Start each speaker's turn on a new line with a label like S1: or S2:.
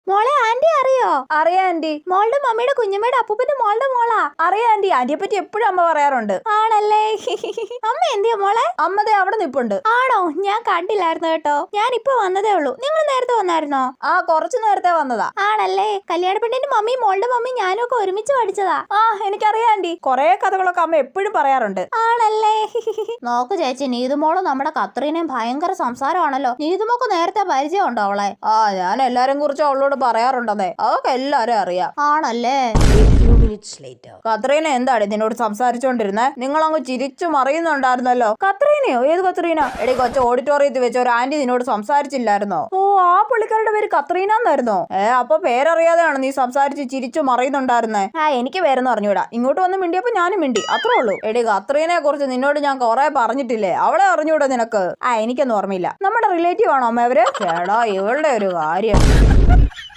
S1: മോളെ ആന്റി അറിയോ?
S2: അറിയാം ആന്റി.
S1: മോളുടെ മമ്മിയുടെ കുഞ്ഞമ്മയുടെ അപ്പൂപ്പന്റെ മോളുടെ മോളാ.
S2: അറിയാം ആന്റി. ആന്റിയെ പറ്റി എപ്പോഴും അമ്മ പറയാറുണ്ട്.
S1: ആണല്ലേ? അമ്മ എന്തിയാ മോളെ?
S2: അമ്മതേ അവിടെ നിപ്പുണ്ട്.
S1: ആണോ? ഞാൻ കണ്ടില്ലായിരുന്നു കേട്ടോ. ഞാൻ ഇപ്പൊ വന്നതേ ഉള്ളൂ. നിങ്ങൾ നേരത്തെ വന്നായിരുന്നോ?
S2: ആ, കുറച്ചു നേരത്തെ വന്നതാ.
S1: ആണല്ലേ? കല്യാണ പെണ്ണിന്റെ മമ്മി മോളുടെ മമ്മി ഞാനും ഒക്കെ ഒരുമിച്ച് പഠിച്ചതാ.
S2: ആ, എനിക്കറിയാം ആന്റി. കൊറേ കഥകളൊക്കെ അമ്മ എപ്പോഴും പറയാറുണ്ട്.
S1: ആണല്ലേ? നോക്ക് ചേച്ചി, നീതുമോള് നമ്മുടെ കത്രീനയും ഭയങ്കര സംസാരമാണല്ലോ. നീതുമോക്ക് നേരത്തെ പരിചയം ഉണ്ടോ അവളെ?
S2: ആ, ഞാൻ എല്ലാരും കുറിച്ച് അവളോട് പറയാറുണ്ടെന്നേ. അതൊക്കെ എല്ലാരും അറിയാം.
S1: ആണല്ലേ?
S2: കത്രീന എന്താണ് നിന്നോട് സംസാരിച്ചോണ്ടിരുന്നേ? നിങ്ങൾ അങ്ങ് ചിരിച്ചു മറിയുന്നുണ്ടായിരുന്നല്ലോ. കത്രീനയോ? ഏത് കത്രീന? എടി കൊച്ചു, ഓഡിറ്റോറിയത്തിൽ വെച്ച ഒരു ആന്റി നിന്നോട് സംസാരിച്ചില്ലായിരുന്നോ? ഓ, ആ പുള്ളിക്കാരുടെ പേര് കത്രീന എന്നായിരുന്നോ? അപ്പൊ പേരറിയാതെയാണ് നീ സംസാരിച്ച് ചിരിച്ചു മറിയുന്നുണ്ടായിരുന്നേ. എനിക്ക് പേരെന്ന് പറഞ്ഞൂടാ. ഇങ്ങോട്ട് വന്ന് മിണ്ടിയപ്പോ ഞാനും മിണ്ടി, അത്രേ ഉള്ളൂ. എടി, കത്രീനയെ കുറിച്ച് നിന്നോട് ഞാൻ കൊറേ പറഞ്ഞിട്ടില്ലേ? അവളെ അറിഞ്ഞൂടാ നിനക്ക്? എനിക്കൊന്നും ഓർമ്മയില്ല. നമ്മുടെ റിലേറ്റീവ് ആണോ അമ്മ അവര്? ചേടാ, ഇവളുടെ ഒരു കാര്യം.